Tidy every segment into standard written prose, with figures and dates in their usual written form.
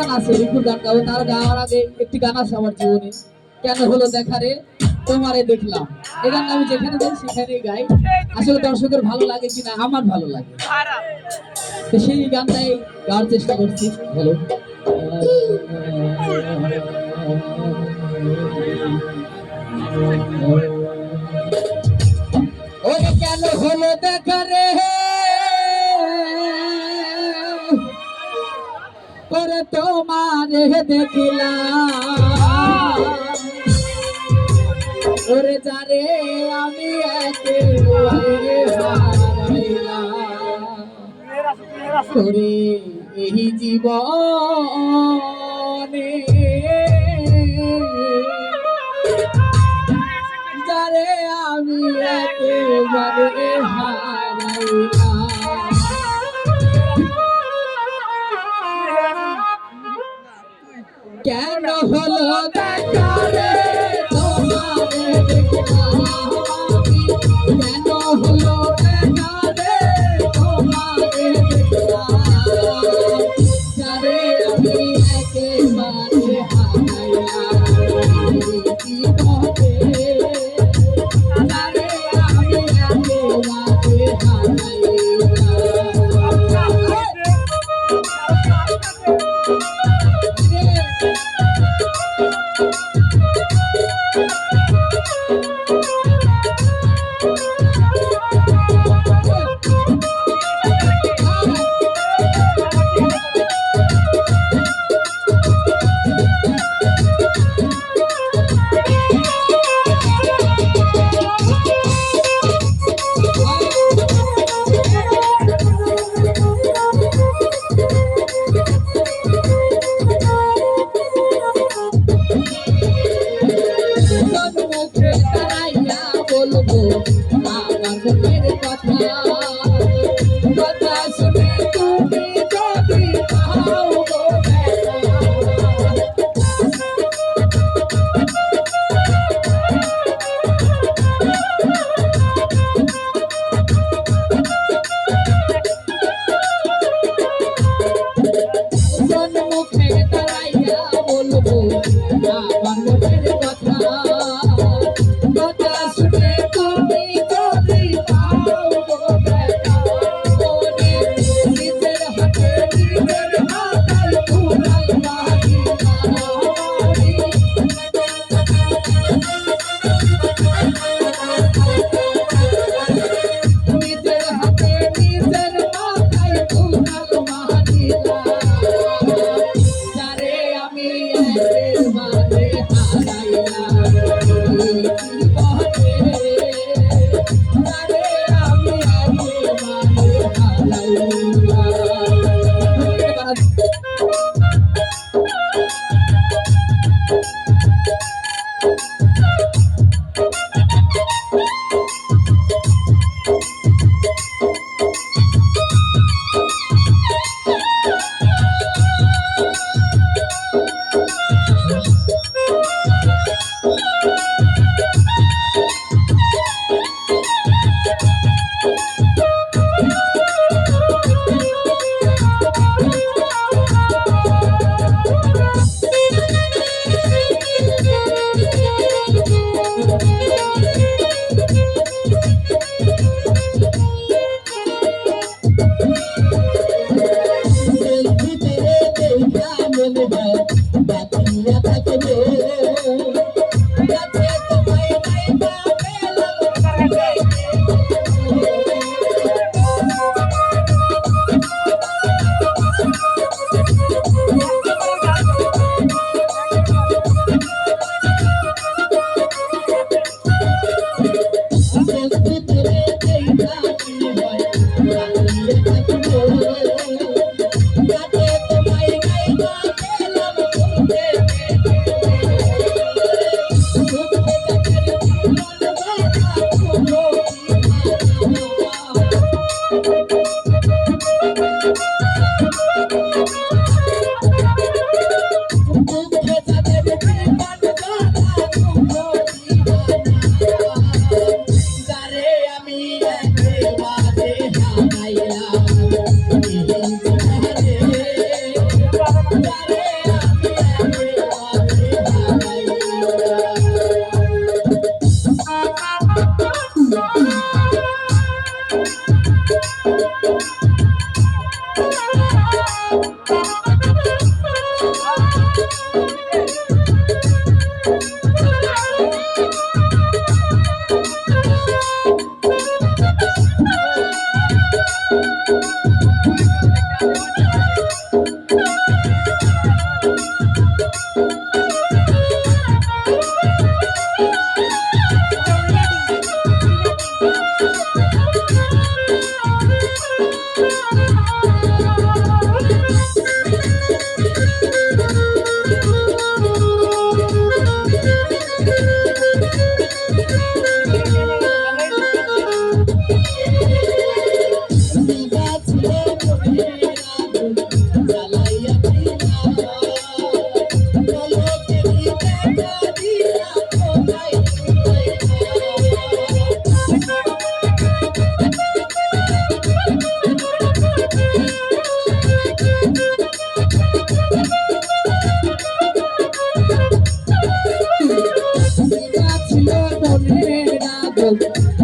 গান আছে, রিকুর গান গাবো। তার গাওয়ার আগে একটি গান আছে আমার জীবনে, কেন হলো দেখা রে তোমারে দেখলাম। এই গান আমি যেখানে যাই সেখানেই গাই। আসলে দর্শকের ভালো লাগে কিনা, আমার ভালো লাগে, তো সেই গানটাই গাওয়ার চেষ্টা করছি। হ্যালো, ওরে কেন হলো দেখা রে, ওরে তোমারে দেখলাম, ওরে যারে আমি একেবারে হারাইলাম, ওরে এই জীবনে যারে আমি একেবারে হারাইলাম। কেন হলো দেখা রে তোমারে দেখলাম, কেন হলো দেখা রে তোমারে দেখলাম, যারে আমি একেবারে হারাইলাম, জীবনে যারে আমি একেবারে বলবো আমার মনের কথা, কথা শুনে তুমি যদি পাও গো ব্যথা, মুখে দাঁড়াইয়া বলবো আমার মনের কথা, কথা শুনে তুমি যদি পাও গো ব্যথা, নিজের হাতে নিজের হাতে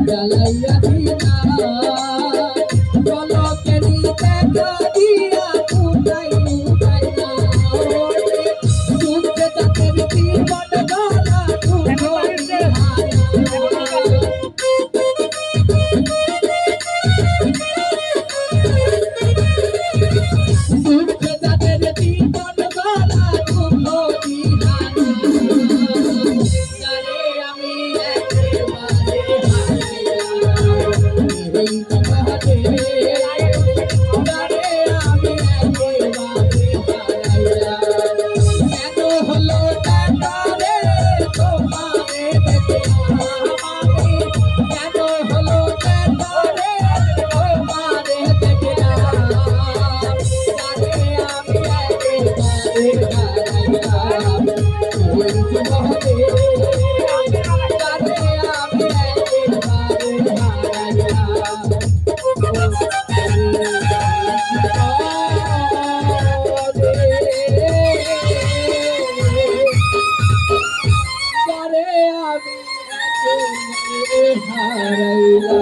জ্বালাইয়া দিলা পলকে নিতে দিয়া ফুটাই ফুটাইলা দুঃখে তাদের জীবন গলা দুঃখে তাদের জীবন গলা হারাইলা